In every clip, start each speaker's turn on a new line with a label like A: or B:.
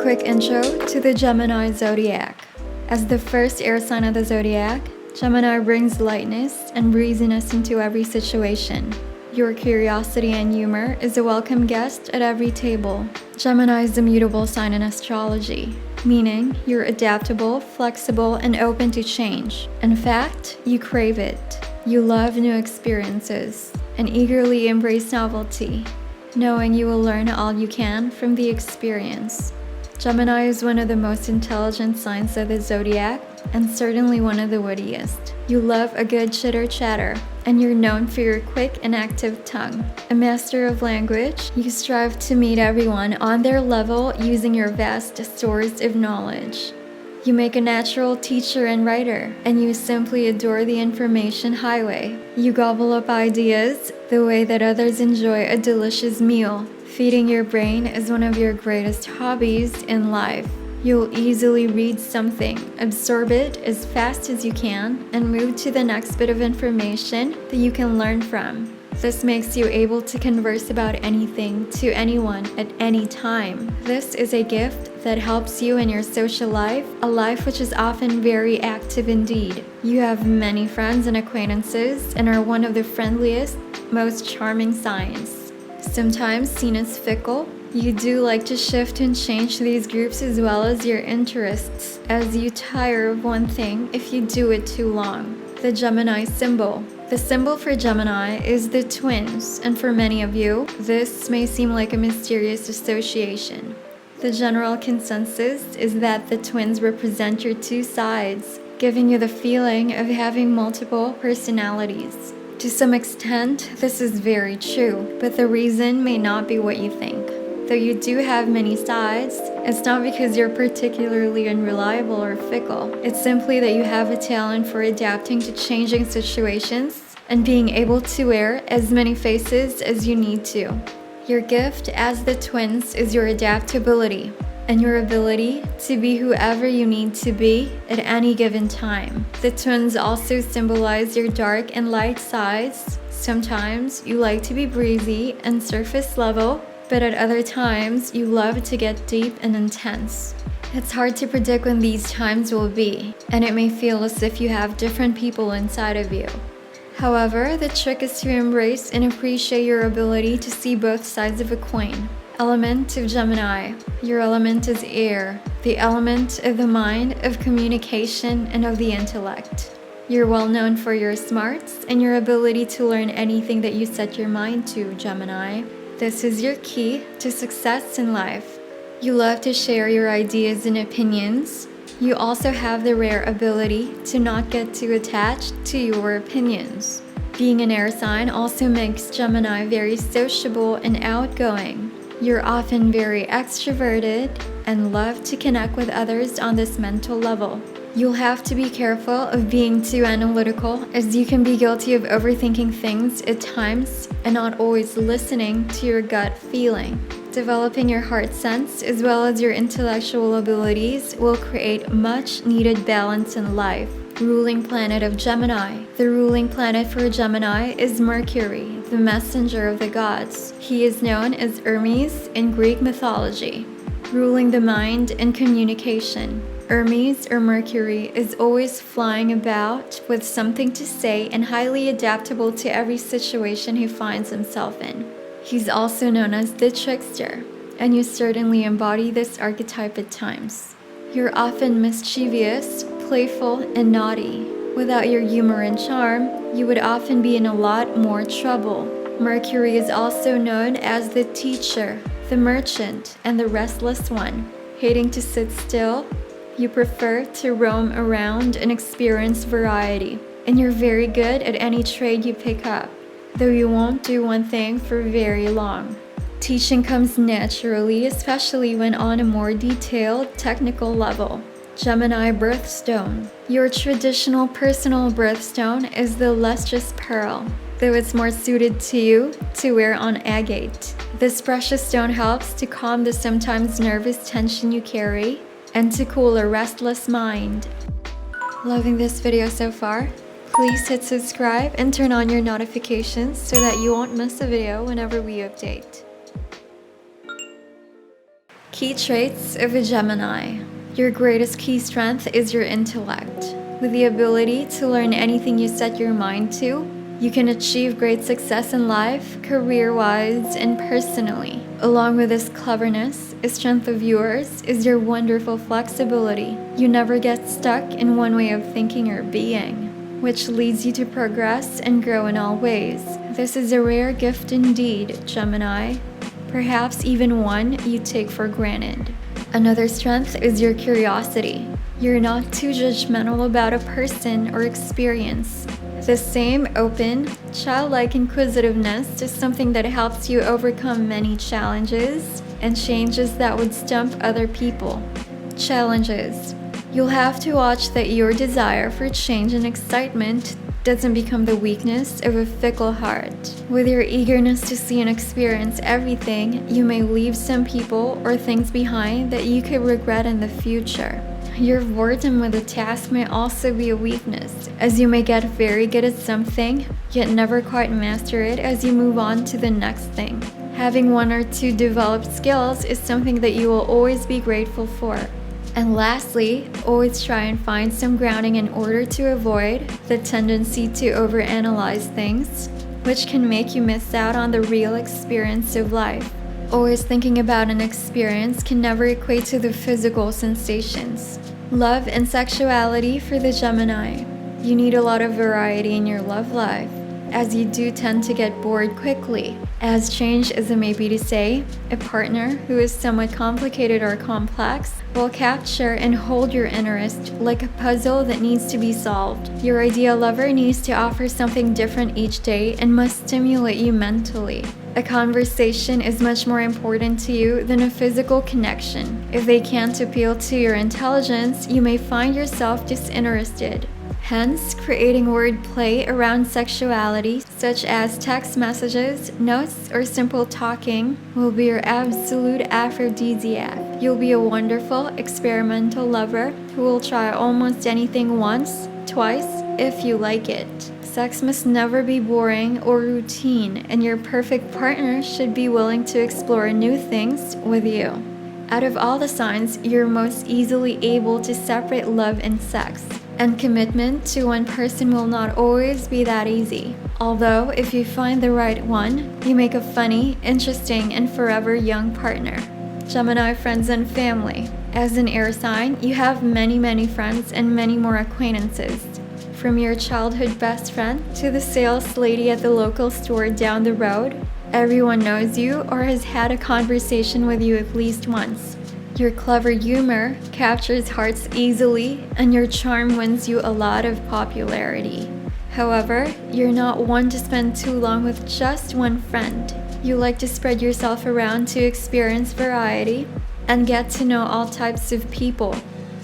A: quick intro to the Gemini Zodiac. As the first air sign of the zodiac, Gemini brings lightness and breeziness into every situation. Your curiosity and humor is a welcome guest at every table. Gemini is the mutable sign in astrology, meaning you're adaptable, flexible, and open to change. In fact, you crave it. You love new experiences and eagerly embrace novelty, knowing you will learn all you can from the experience. Gemini is one of the most intelligent signs of the zodiac and certainly one of the wittiest. You love a good chitter-chatter, and you're known for your quick and active tongue. A master of language, you strive to meet everyone on their level using your vast stores of knowledge. You make a natural teacher and writer, and you simply adore the information highway. You gobble up ideas the way that others enjoy a delicious meal. Feeding your brain is one of your greatest hobbies in life. You'll easily read something, absorb it as fast as you can, and move to the next bit of information that you can learn from. This makes you able to converse about anything to anyone at any time. This is a gift that helps you in your social life, a life which is often very active indeed. You have many friends and acquaintances and are one of the friendliest, most charming signs. Sometimes seen as fickle, you do like to shift and change these groups as well as your interests, as you tire of one thing if you do it too long. The Gemini symbol. The symbol for Gemini is the twins, and for many of you, this may seem like a mysterious association. The general consensus is that the twins represent your two sides, giving you the feeling of having multiple personalities. To some extent, this is very true, but the reason may not be what you think. Though you do have many sides, it's not because you're particularly unreliable or fickle. It's simply that you have a talent for adapting to changing situations and being able to wear as many faces as you need to. Your gift as the twins is your adaptability and your ability to be whoever you need to be at any given time. The twins also symbolize your dark and light sides. Sometimes you like to be breezy and surface level, but at other times you love to get deep and intense. It's hard to predict when these times will be, and it may feel as if you have different people inside of you. However, the trick is to embrace and appreciate your ability to see both sides of a coin. Element of Gemini. Your element is air, the element of the mind, of communication, and of the intellect. You're well known for your smarts and your ability to learn anything that you set your mind to, Gemini. This is your key to success in life. You love to share your ideas and opinions. You also have the rare ability to not get too attached to your opinions. Being an air sign also makes Gemini very sociable and outgoing. You're often very extroverted and love to connect with others on this mental level. You'll have to be careful of being too analytical, as you can be guilty of overthinking things at times and not always listening to your gut feeling. Developing your heart sense as well as your intellectual abilities will create much needed balance in life. Ruling planet of Gemini. The ruling planet for Gemini is Mercury, the messenger of the gods. He is known as Hermes in Greek mythology, ruling the mind and communication. Hermes, or Mercury, is always flying about with something to say and highly adaptable to every situation he finds himself in. He's also known as the trickster, and you certainly embody this archetype at times. You're often mischievous, playful, and naughty. Without your humor and charm, you would often be in a lot more trouble. Mercury is also known as the teacher, the merchant, and the restless one. Hating to sit still, you prefer to roam around and experience variety, and you're very good at any trade you pick up, though you won't do one thing for very long. Teaching comes naturally, especially when on a more detailed, technical level. Gemini birthstone. Your traditional personal birthstone is the lustrous pearl, though it's more suited to you to wear on agate. This precious stone helps to calm the sometimes nervous tension you carry and to cool a restless mind. Loving this video so far? Please hit subscribe and turn on your notifications so that you won't miss a video whenever we update. Key traits of a Gemini. Your greatest key strength is your intellect. With the ability to learn anything you set your mind to, you can achieve great success in life, career-wise, and personally. Along with this cleverness, a strength of yours is your wonderful flexibility. You never get stuck in one way of thinking or being, which leads you to progress and grow in all ways. This is a rare gift indeed, Gemini. Perhaps even one you take for granted. Another strength is your curiosity. You're not too judgmental about a person or experience. The same open, childlike inquisitiveness is something that helps you overcome many challenges and changes that would stump other people. Challenges. You'll have to watch that your desire for change and excitement doesn't become the weakness of a fickle heart. With your eagerness to see and experience everything, you may leave some people or things behind that you could regret in the future. Your boredom with a task may also be a weakness, as you may get very good at something, yet never quite master it as you move on to the next thing. Having one or two developed skills is something that you will always be grateful for. And lastly, always try and find some grounding in order to avoid the tendency to overanalyze things, which can make you miss out on the real experience of life. Always thinking about an experience can never equate to the physical sensations. Love and sexuality for the Gemini. You need a lot of variety in your love life, as you do tend to get bored quickly. As strange as it may be to say, a partner who is somewhat complicated or complex will capture and hold your interest like a puzzle that needs to be solved. Your ideal lover needs to offer something different each day and must stimulate you mentally. A conversation is much more important to you than a physical connection. If they can't appeal to your intelligence, you may find yourself disinterested. Hence, creating wordplay around sexuality, such as text messages, notes, or simple talking, will be your absolute aphrodisiac. You'll be a wonderful, experimental lover who will try almost anything once, twice, if you like it. Sex must never be boring or routine, and your perfect partner should be willing to explore new things with you. Out of all the signs, you're most easily able to separate love and sex. And commitment to one person will not always be that easy. Although, if you find the right one, you make a funny, interesting, and forever young partner. Gemini friends and family. As an air sign, you have many friends and many more acquaintances. From your childhood best friend to the sales lady at the local store down the road, everyone knows you or has had a conversation with you at least once. Your clever humor captures hearts easily, and your charm wins you a lot of popularity. However, you're not one to spend too long with just one friend. You like to spread yourself around to experience variety and get to know all types of people.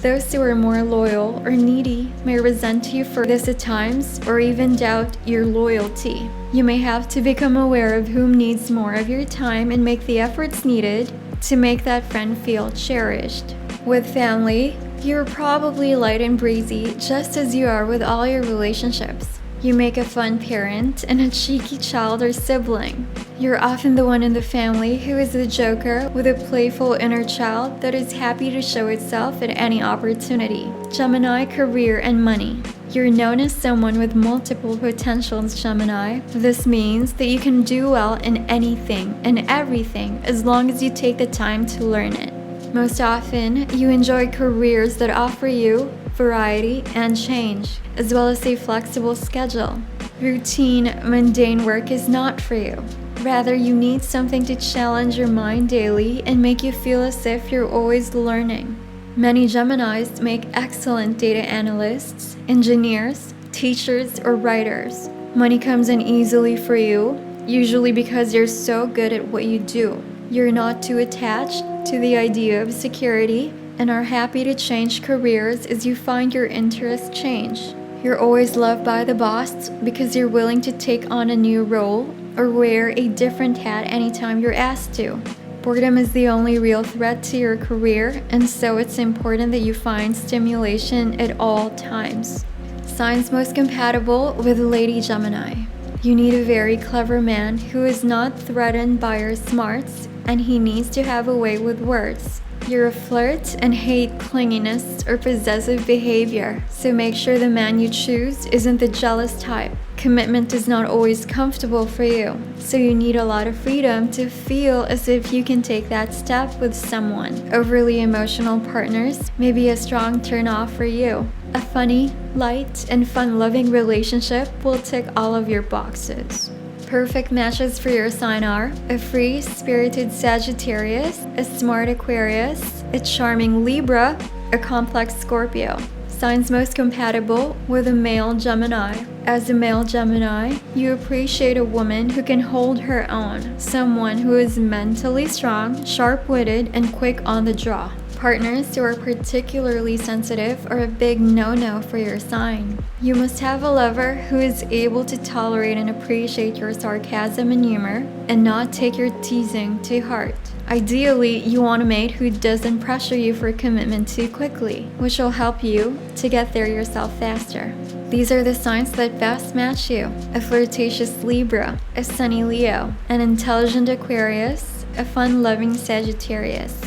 A: Those who are more loyal or needy may resent you for this at times or even doubt your loyalty. You may have to become aware of whom needs more of your time and make the efforts needed to make that friend feel cherished. With family, you're probably light and breezy just as you are with all your relationships. You make a fun parent and a cheeky child or sibling. You're often the one in the family who is the joker with a playful inner child that is happy to show itself at any opportunity. Gemini, career and money. You're known as someone with multiple potentials, Gemini. This means that you can do well in anything and everything as long as you take the time to learn it. Most often, you enjoy careers that offer you variety and change, as well as a flexible schedule. Routine, mundane work is not for you. Rather, you need something to challenge your mind daily and make you feel as if you're always learning. Many Geminis make excellent data analysts, engineers, teachers, or writers. Money comes in easily for you, usually because you're so good at what you do. You're not too attached to the idea of security and are happy to change careers as you find your interests change. You're always loved by the boss because you're willing to take on a new role or wear a different hat anytime you're asked to. Boredom is the only real threat to your career, and so it's important that you find stimulation at all times. Signs most compatible with Lady Gemini. You need a very clever man who is not threatened by your smarts, and he needs to have a way with words. You're a flirt and hate clinginess or possessive behavior, so make sure the man you choose isn't the jealous type. Commitment is not always comfortable for you, so you need a lot of freedom to feel as if you can take that step with someone. Overly emotional partners may be a strong turn-off for you. A funny, light, and fun-loving relationship will tick all of your boxes. Perfect matches for your sign are a free-spirited Sagittarius, a smart Aquarius, a charming Libra, a complex Scorpio. Signs most compatible with a male Gemini. As a male Gemini, you appreciate a woman who can hold her own, someone who is mentally strong, sharp-witted, and quick on the draw. Partners who are particularly sensitive are a big no-no for your sign. You must have a lover who is able to tolerate and appreciate your sarcasm and humor and not take your teasing to heart. Ideally, you want a mate who doesn't pressure you for commitment too quickly, which will help you to get there yourself faster. These are the signs that best match you: a flirtatious Libra, a sunny Leo, an intelligent Aquarius, a fun-loving Sagittarius.